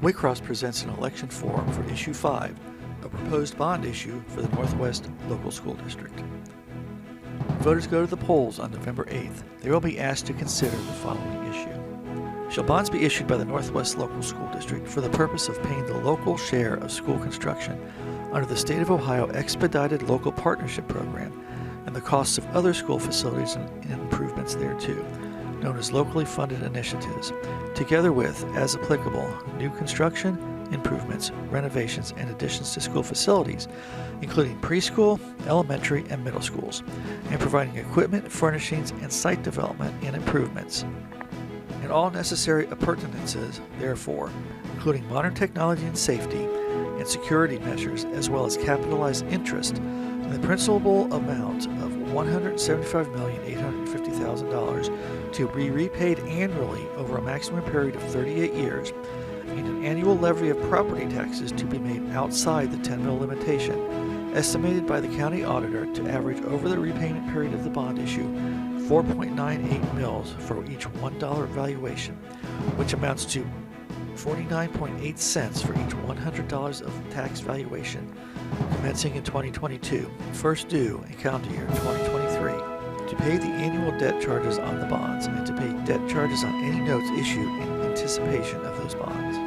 Waycross presents an election forum for Issue 5, a proposed bond issue for the Northwest Local School District. Voters go to the polls on November 8th. They will be asked to consider the following issue. Shall bonds be issued by the Northwest Local School District for the purpose of paying the local share of school construction under the State of Ohio Expedited Local Partnership Program and the costs of other school facilities and improvements thereto, known as locally funded initiatives, together with, as applicable, new construction, improvements, renovations, and additions to school facilities, including preschool, elementary, and middle schools, and providing equipment, furnishings, and site development and improvements, and all necessary appurtenances therefor, including modern technology and safety and security measures, as well as capitalized interest in the principal amount of $175,850,000 to be repaid annually over a maximum period of 38 years, and an annual levy of property taxes to be made outside the 10 mil limitation, estimated by the county auditor to average over the repayment period of the bond issue 4.98 mils for each $1 valuation, which amounts to 49.8 cents for each $100 of tax valuation, commencing in 2022, first due in calendar year 2023, to pay the annual debt charges on the bonds and to pay debt charges on any notes issued in anticipation of those bonds.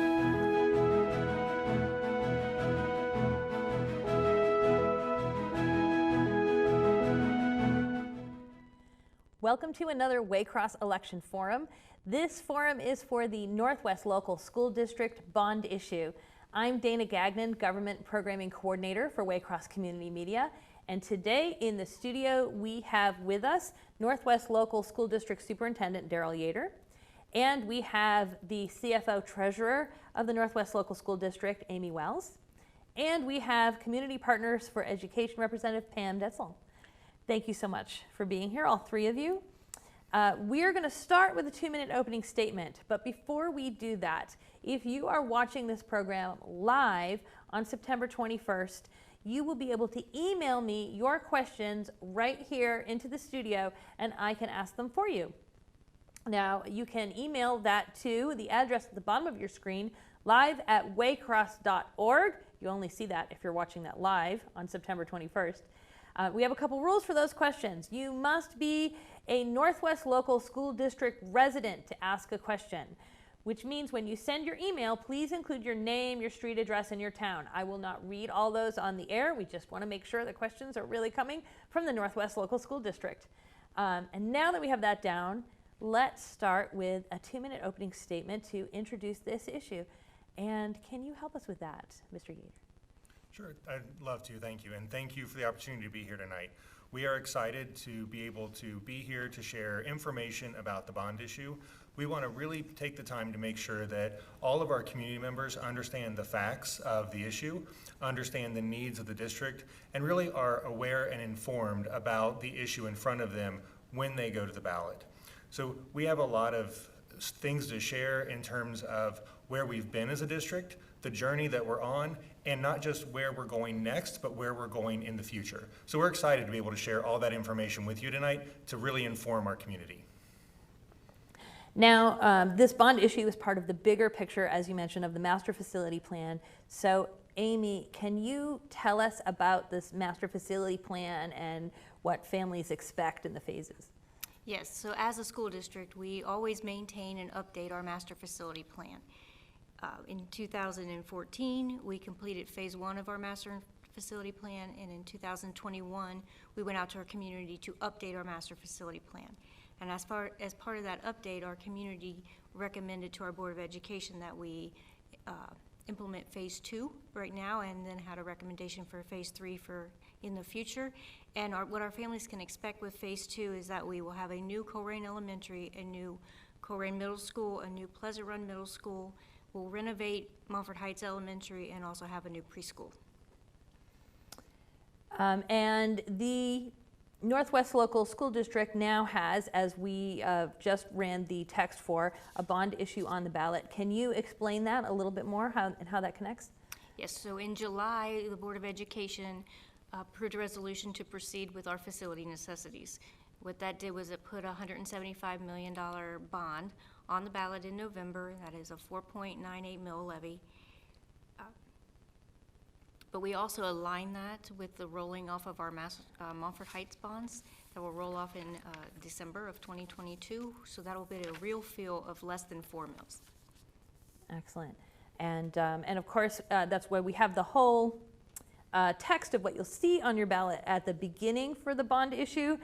Welcome to another Waycross Election Forum. This forum is for the Northwest Local School District bond issue. I'm Dana Gagnon, Government Programming Coordinator for Waycross Community Media, and today in the studio we have with us Northwest Local School District Superintendent Daryl Yater, and we have the CFO Treasurer of the Northwest Local School District, Amy Wells, and we have Community Partners for Education Representative Pam Detzel. Thank you so much for being here, all three of you. We are going to start with a 2-minute opening statement, but before we do that, if you are watching this program live on September 21st, you will be able to email me your questions right here into the studio and I can ask them for you. Now, you can email that to the address at the bottom of your screen, live@waycross.org. You only see that if you're watching that live on September 21st. We have a couple rules for those questions. You must be a Northwest Local School District resident to ask a question, which means when you send your email, please include your name, your street address, and your town. I will not read all those on the air. We just want to make sure the questions are really coming from the Northwest Local School District. And now that we have that down, let's start with a 2-minute opening statement to introduce this issue. And can you help us with that, Mr. Yater? Sure, I'd love to, thank you. And thank you for the opportunity to be here tonight. We are excited to be able to be here to share information about the bond issue. We want to really take the time to make sure that all of our community members understand the facts of the issue, understand the needs of the district, and really are aware and informed about the issue in front of them when they go to the ballot. So we have a lot of things to share in terms of where we've been as a district, the journey that we're on, and not just where we're going next, but where we're going in the future. So we're excited to be able to share all that information with you tonight to really inform our community. Now, this bond issue is part of the bigger picture, as you mentioned, of the master facility plan. So, Amy, can you tell us about this master facility plan and what families expect in the phases? Yes, so as a school district, we always maintain and update our master facility plan. In 2014, we completed phase 1 of our master facility plan, and in 2021, we went out to our community to update our master facility plan. And as part of that update, our community recommended to our Board of Education that we implement phase 2 right now, and then had a recommendation for phase 3 in the future. And what our families can expect with phase 2 is that we will have a new Colerain Elementary, a new Colerain Middle School, a new Pleasant Run Middle School. We'll renovate Montford Heights Elementary and also have a new preschool. And the Northwest Local School District now has, as we just ran the text for, a bond issue on the ballot. Can you explain that a little bit more, how that connects? Yes, so in July, the Board of Education approved a resolution to proceed with our facility necessities. What that did was it put a $175 million bond on the ballot in November. That is a 4.98 mil levy. But we also align that with the rolling off of our Montford Heights bonds that will roll off in December of 2022. So that will be a real feel of less than 4 mils. Excellent. And of course, that's why we have the whole text of what you'll see on your ballot at the beginning for the bond issue,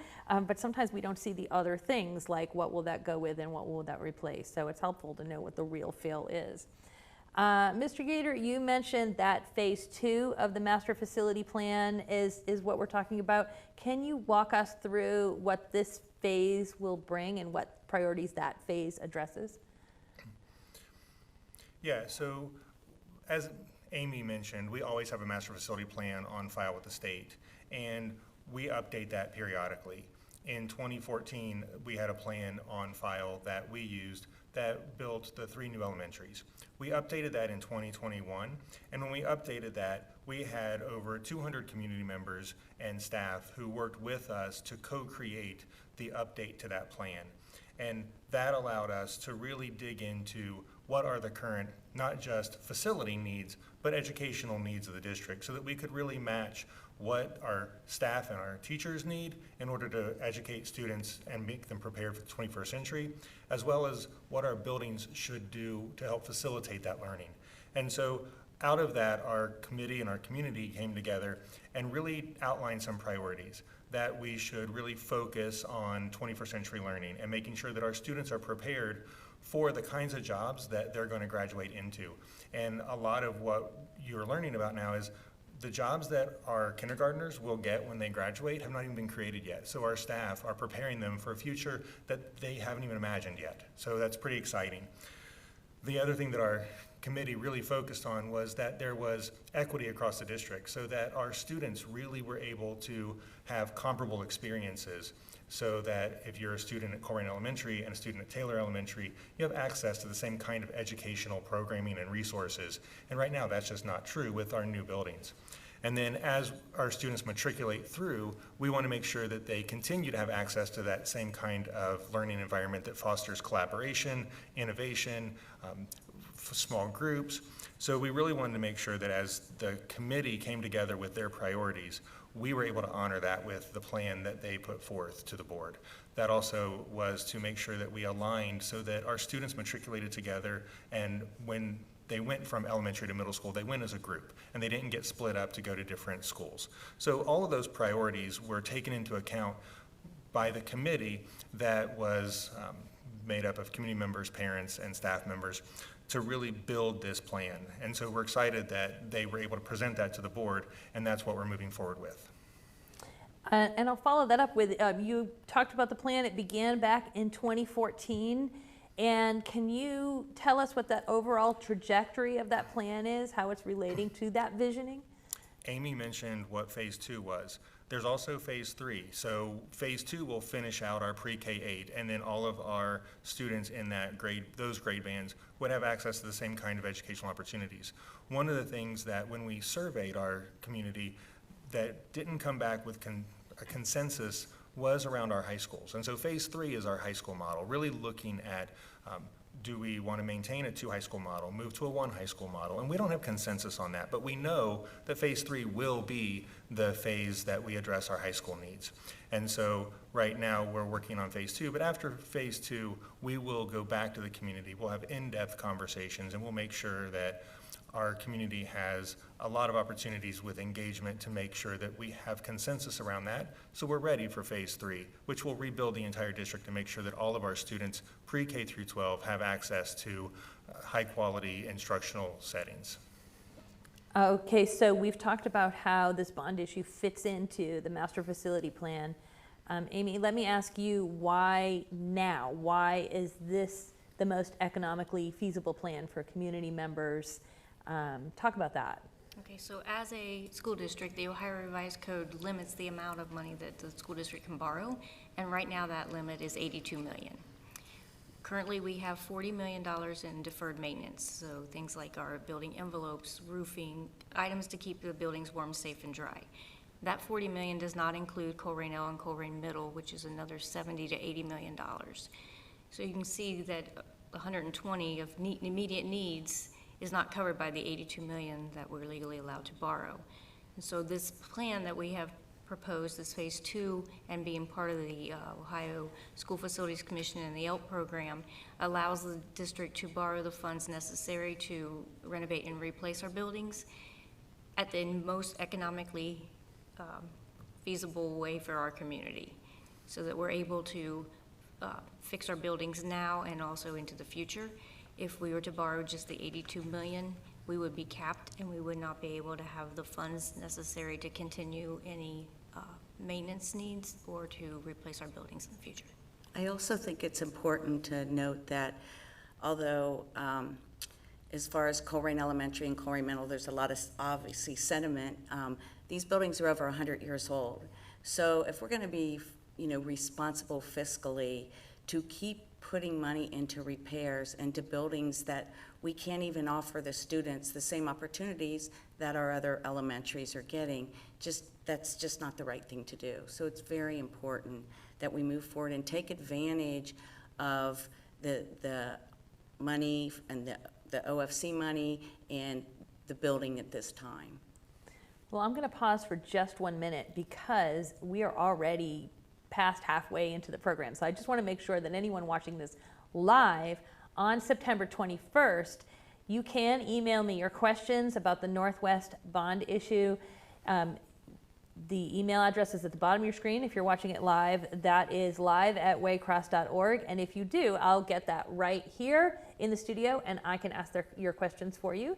but sometimes we don't see the other things like what will that go with and what will that replace. So it's helpful to know what the real feel is. Mr. Gator, you mentioned that phase 2 of the master facility plan is what we're talking about. Can you walk us through what this phase will bring and what priorities that phase addresses? Yeah, so as Amy mentioned, we always have a master facility plan on file with the state, and we update that periodically. In 2014, we had a plan on file that we used that built the 3 new elementaries. We updated that in 2021, and when we updated that, we had over 200 community members and staff who worked with us to co-create the update to that plan. And that allowed us to really dig into what are the current, not just facility needs, but educational needs of the district, so that we could really match what our staff and our teachers need in order to educate students and make them prepared for the 21st century, as well as what our buildings should do to help facilitate that learning. And so out of that, our committee and our community came together and really outlined some priorities that we should really focus on 21st century learning and making sure that our students are prepared for the kinds of jobs that they're going to graduate into. And a lot of what you're learning about now is the jobs that our kindergartners will get when they graduate have not even been created yet. So our staff are preparing them for a future that they haven't even imagined yet. So that's pretty exciting. The other thing that our committee really focused on was that there was equity across the district, so that our students really were able to have comparable experiences, so that if you're a student at Colerain Elementary and a student at Taylor Elementary, you have access to the same kind of educational programming and resources. And right now, that's just not true with our new buildings. And then as our students matriculate through, we want to make sure that they continue to have access to that same kind of learning environment that fosters collaboration, innovation, small groups. So we really wanted to make sure that as the committee came together with their priorities, we were able to honor that with the plan that they put forth to the board. That also was to make sure that we aligned so that our students matriculated together, and when they went from elementary to middle school, they went as a group, and they didn't get split up to go to different schools. So all of those priorities were taken into account by the committee that was made up of community members, parents, and staff members to really build this plan. And so we're excited that they were able to present that to the board, and that's what we're moving forward with. And I'll follow that up with, you talked about the plan, it began back in 2014. And can you tell us what that overall trajectory of that plan is, how it's relating to that visioning? Amy mentioned what phase 2 was. There's also phase 3. So phase 2 will finish out our pre-K-8, and then all of our students in that grade, those grade bands, would have access to the same kind of educational opportunities. One of the things that when we surveyed our community that didn't come back with a consensus was around our high schools. And so phase 3 is our high school model, really looking at do we want to maintain a 2 high school model, move to a 1 high school model? And we don't have consensus on that, but we know that phase 3 will be the phase that we address our high school needs. And so right now we're working on phase 2, but after phase 2, we will go back to the community. We'll have in-depth conversations, and we'll make sure that our community has a lot of opportunities with engagement to make sure that we have consensus around that. So we're ready for phase 3, which will rebuild the entire district to make sure that all of our students pre-K through 12 have access to high quality instructional settings. Okay, so we've talked about how this bond issue fits into the master facility plan. Amy, let me ask you, why now? Why is this the most economically feasible plan for community members? Talk about that. Okay, so as a school district, the Ohio Revised Code limits the amount of money that the school district can borrow, and right now that limit is $82 million. Currently, we have $40 million in deferred maintenance, so things like our building envelopes, roofing, items to keep the buildings warm, safe, and dry. That $40 million does not include Colerain and Colerain Middle, which is another $70 to $80 million. So you can see that 120 of immediate needs is not covered by the 82 million that we're legally allowed to borrow. And so this plan that we have proposed, this phase 2, and being part of the Ohio School Facilities Commission and the ELP program, allows the district to borrow the funds necessary to renovate and replace our buildings at the most economically feasible way for our community, so that we're able to fix our buildings now and also into the future. If we were to borrow just the 82 million, we would be capped and we would not be able to have the funds necessary to continue any maintenance needs or to replace our buildings in the future. I also think it's important to note that although as far as Colerain Elementary and Colerain Middle, there's a lot of obviously sentiment, these buildings are over 100 years old. So if we're going to be, responsible fiscally to keep putting money into repairs and to buildings that we can't even offer the students the same opportunities that our other elementaries are getting, that's just not the right thing to do. So it's very important that we move forward and take advantage of the money and the OFC money and the building at this time. Well, I'm going to pause for just 1 minute because we are already past halfway into the program. So I just want to make sure that anyone watching this live on September 21st, you can email me your questions about the Northwest bond issue. The email address is at the bottom of your screen if you're watching it live. That is live@waycross.org. And if you do, I'll get that right here in the studio and I can ask your questions for you.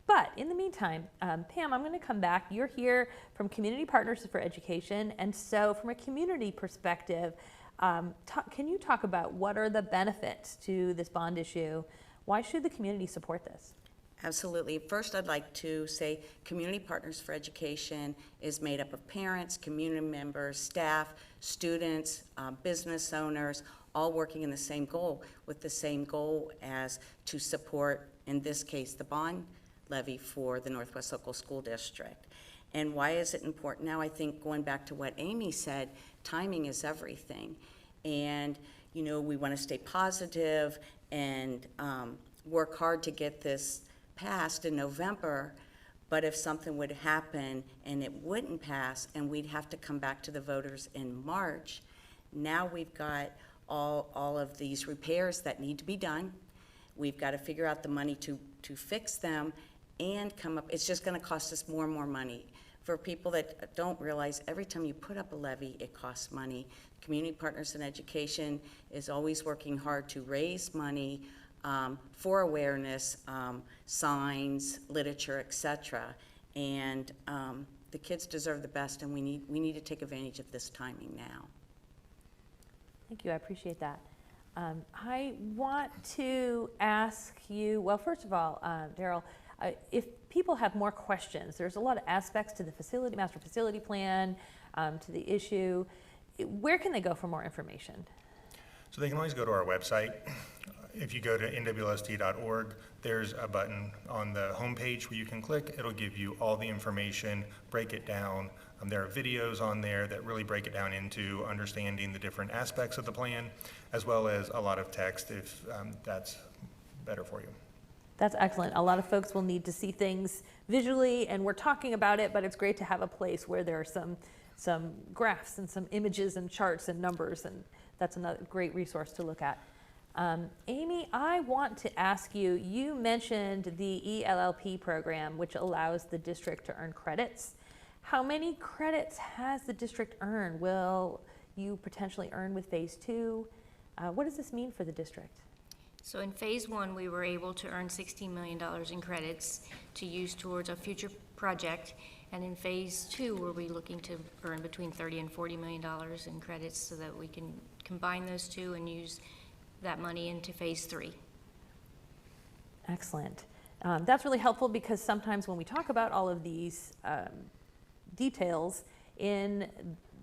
But in the meantime, Pam, I'm going to come back. You're here from Community Partners for Education. And so from a community perspective, can you talk about what are the benefits to this bond issue? Why should the community support this? Absolutely. First, I'd like to say Community Partners for Education is made up of parents, community members, staff, students, business owners, all working in the same goal, with the same goal as to support, in this case, the bond levy for the Northwest Local School District. And why is it important? Now, I think going back to what Amy said, timing is everything. And, we want to stay positive and work hard to get this passed in November, but if something would happen and it wouldn't pass and we'd have to come back to the voters in March, now we've got all of these repairs that need to be done. We've got to figure out the money to fix them and come up. It's just going to cost us more and more money. For people that don't realize, every time you put up a levy, it costs money. Community Partners in Education is always working hard to raise money for awareness, signs, literature, etc. And the kids deserve the best, and we need to take advantage of this timing now. Thank you. I appreciate that. I want to ask you, well, first of all, Daryl, if people have more questions, there's a lot of aspects to the master facility plan, to the issue. Where can they go for more information? So they can always go to our website. If you go to nwlst.org, there's a button on the homepage where you can click. It'll give you all the information, break it down. There are videos on there that really break it down into understanding the different aspects of the plan, as well as a lot of text if that's better for you. That's excellent. A lot of folks will need to see things visually, and we're talking about it, but it's great to have a place where there are some graphs and some images and charts and numbers, and that's another great resource to look at. Amy, I want to ask you, you mentioned the ELLP program, which allows the district to earn credits. How many credits has the district earned? Will you potentially earn with phase 2? What does this mean for the district? So in phase 1, we were able to earn $16 million in credits to use towards a future project. And in phase 2, we'll be looking to earn between $30 and $40 million in credits so that we can combine those two and use that money into phase 3. Excellent. That's really helpful because sometimes when we talk about all of these details in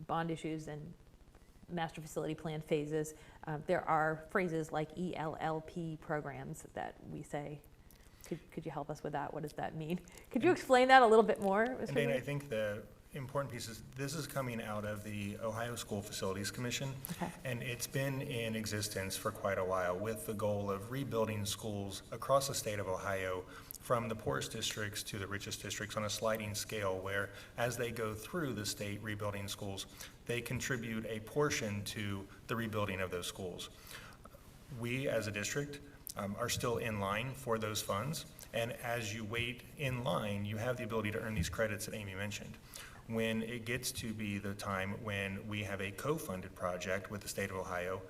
bond issues and master facility plan phases, there are phrases like ELLP programs that we say. Could you help us with that? What does that mean? Could you explain that a little bit more? And Dana, I think important piece is this is coming out of the Ohio School Facilities Commission. Okay. And it's been in existence for quite a while with the goal of rebuilding schools across the state of Ohio from the poorest districts to the richest districts on a sliding scale where as they go through the state rebuilding schools, they contribute a portion to the rebuilding of those schools. We as a district are still in line for those funds, and as you wait in line, you have the ability to earn these credits that Amy mentioned. When it gets to be the time when we have a co-funded project with the state of Ohio,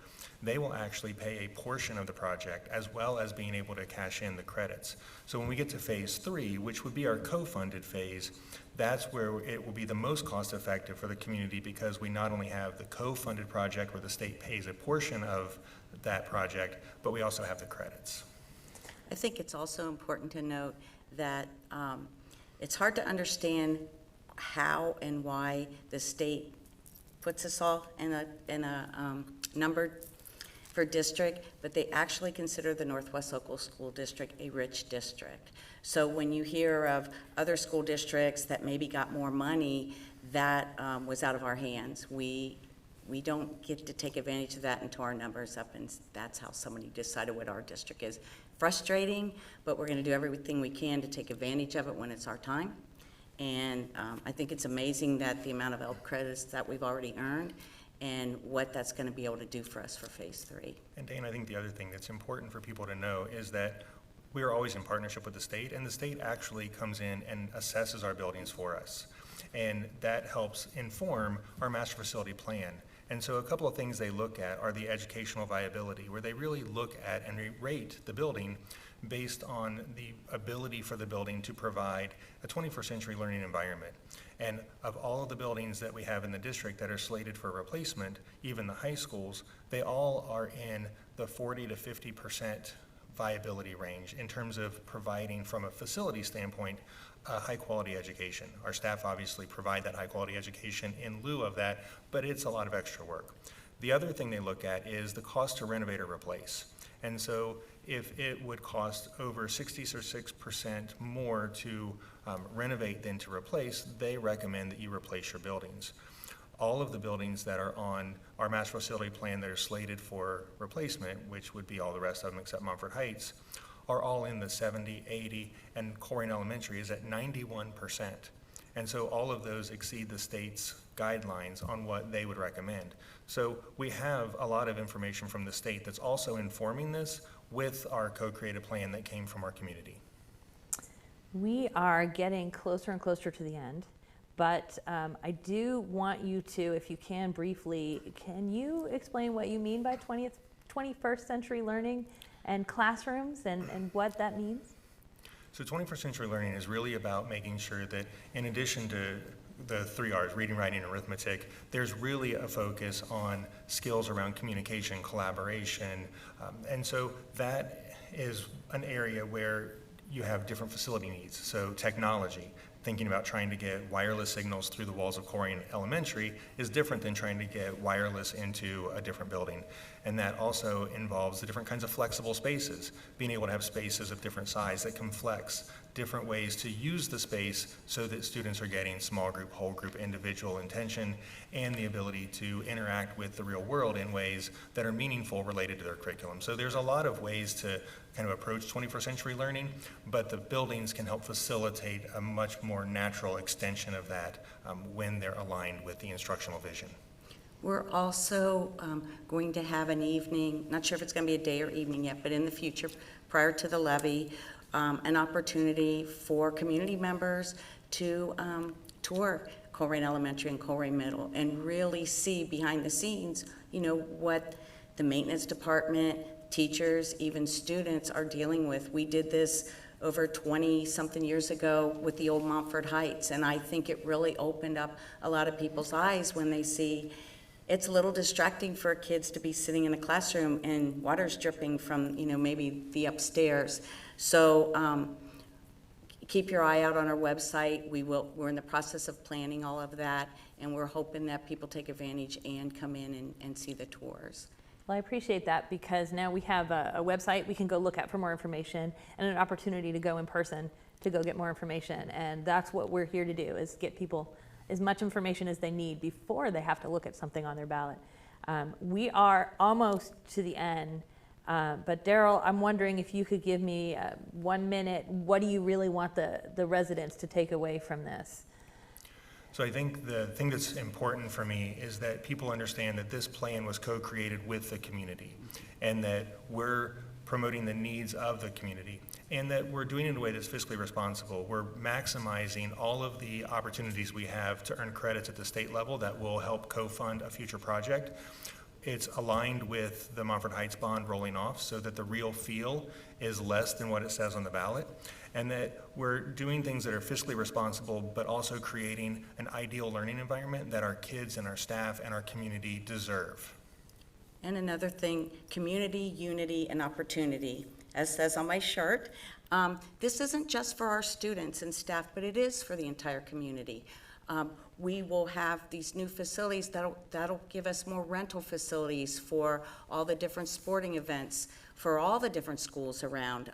they will actually pay a portion of the project as well as being able to cash in the credits. So when we get to phase 3, which would be our co-funded phase, that's where it will be the most cost effective for the community because we not only have the co-funded project where the state pays a portion of that project, but we also have the credits. I think it's also important to note that it's hard to understand how and why the state puts us all in a number for district, but they actually consider the Northwest Local School District a rich district. So when you hear of other school districts that maybe got more money, that was out of our hands. We don't get to take advantage of that until our numbers up, and that's how somebody decided what our district is. Frustrating, but we're going to do everything we can to take advantage of it when it's our time. And I think it's amazing that the amount of ELP credits that we've already earned and what that's going to be able to do for us for phase 3. And Dane, I think the other thing that's important for people to know is that we are always in partnership with the state, and the state actually comes in and assesses our buildings for us. And that helps inform our master facility plan. And so a couple of things they look at are the educational viability, where they really look at and rate the building based on the ability for the building to provide a 21st century learning environment. And of all of the buildings that we have in the district that are slated for replacement, even the high schools, they all are in the 40 to 50% viability range in terms of providing, from a facility standpoint, a high quality education. Our staff obviously provide that high quality education in lieu of that, but it's a lot of extra work. The other thing they look at is the cost to renovate or replace. And so if it would cost over 66% more to renovate than to replace, they recommend that you replace your buildings. All of the buildings that are on our master facility plan that are slated for replacement, which would be all the rest of them except Mumford Heights, are all in the 70, 80, and Corrigan Elementary is at 91%. And so all of those exceed the state's guidelines on what they would recommend. So we have a lot of information from the state that's also informing this with our co-created plan that came from our community. We are getting closer and closer to the end, but I do want you to, if you can briefly, can you explain what you mean by 21st century learning and classrooms and what that means? So 21st century learning is really about making sure that in addition to the 3 R's, reading, writing, and arithmetic, there's really a focus on skills around communication, collaboration, and so that is an area where you have different facility needs. So technology, thinking about trying to get wireless signals through the walls of Corrigan Elementary is different than trying to get wireless into a different building. And that also involves the different kinds of flexible spaces, being able to have spaces of different size that can flex, different ways to use the space so that students are getting small group, whole group, individual intention, and the ability to interact with the real world in ways that are meaningful related to their curriculum. So there's a lot of ways to kind of approach 21st century learning, but the buildings can help facilitate a much more natural extension of that when they're aligned with the instructional vision. We're also going to have an evening, not sure if it's going to be a day or evening yet, but in the future, prior to the levy, an opportunity for community members to tour Corrigan Elementary and Corrigan Middle and really see behind the scenes, you know, what the maintenance department, teachers, even students are dealing with. We did this over 20-something years ago with the old Mumford Heights, and I think it really opened up a lot of people's eyes when they see it's a little distracting for kids to be sitting in a classroom and water's dripping from, you know, maybe the upstairs. So keep your eye out on our website. We're in the process of planning all of that, and we're hoping that people take advantage and come in and see the tours. Well, I appreciate that because now we have a website we can go look at for more information and an opportunity to go in person to go get more information. And that's what we're here to do, is get people as much information as they need before they have to look at something on their ballot. We are almost to the end, but Daryl, I'm wondering if you could give me 1 minute. What do you really want the residents to take away from this? So I think the thing that's important for me is that people understand that this plan was co-created with the community, and that we're promoting the needs of the community, and that we're doing it in a way that's fiscally responsible. We're maximizing all of the opportunities we have to earn credits at the state level that will help co-fund a future project. It's aligned with the Montford Heights bond rolling off so that the real feel is less than what it says on the ballot, and that we're doing things that are fiscally responsible, but also creating an ideal learning environment that our kids and our staff and our community deserve. And another thing, community, unity, and opportunity, as says on my shirt. This isn't just for our students and staff, but it is for the entire community. We will have these new facilities that'll give us more rental facilities for all the different sporting events, for all the different schools around.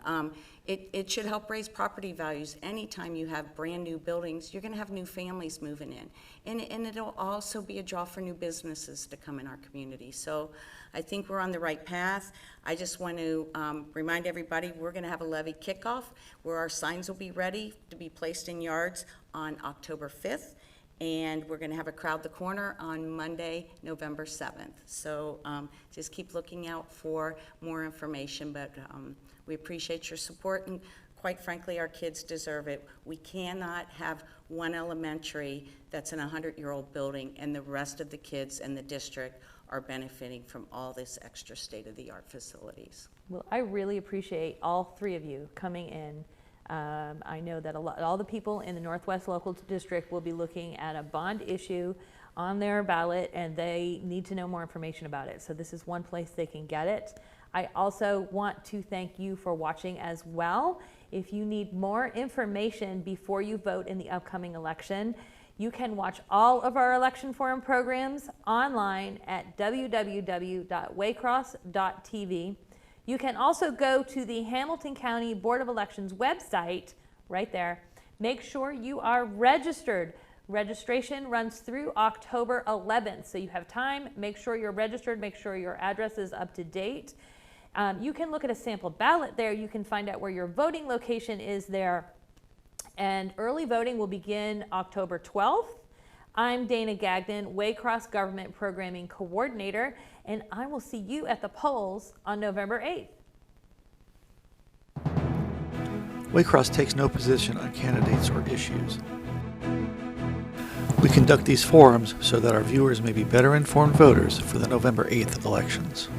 It should help raise property values. Anytime you have brand new buildings, you're gonna have new families moving in. And it'll also be a draw for new businesses to come in our community. So I think we're on the right path. I just want to remind everybody, we're gonna have a levy kickoff where our signs will be ready to be placed in yards on October 5th. And we're gonna have a Crowd the Corner on Monday, November 7th. So just keep looking out for more information, but we appreciate your support, and quite frankly, our kids deserve it. We cannot have one elementary that's in a 100-year-old building and the rest of the kids in the district are benefiting from all this extra state-of-the-art facilities. Well, I really appreciate all three of you coming in. I know that all the people in the Northwest Local District will be looking at a bond issue on their ballot, and they need to know more information about it. So this is one place they can get it. I also want to thank you for watching as well. If you need more information before you vote in the upcoming election, you can watch all of our election forum programs online at www.waycross.tv. You can also go to the Hamilton County Board of Elections website, right there. Make sure you are registered. Registration runs through October 11th, so you have time. Make sure you're registered, make sure your address is up to date. You can look at a sample ballot there. You can find out where your voting location is there. And early voting will begin October 12th. I'm Dana Gagnon, Waycross Government Programming Coordinator, and I will see you at the polls on November 8th. Waycross takes no position on candidates or issues. We conduct these forums so that our viewers may be better informed voters for the November 8th elections.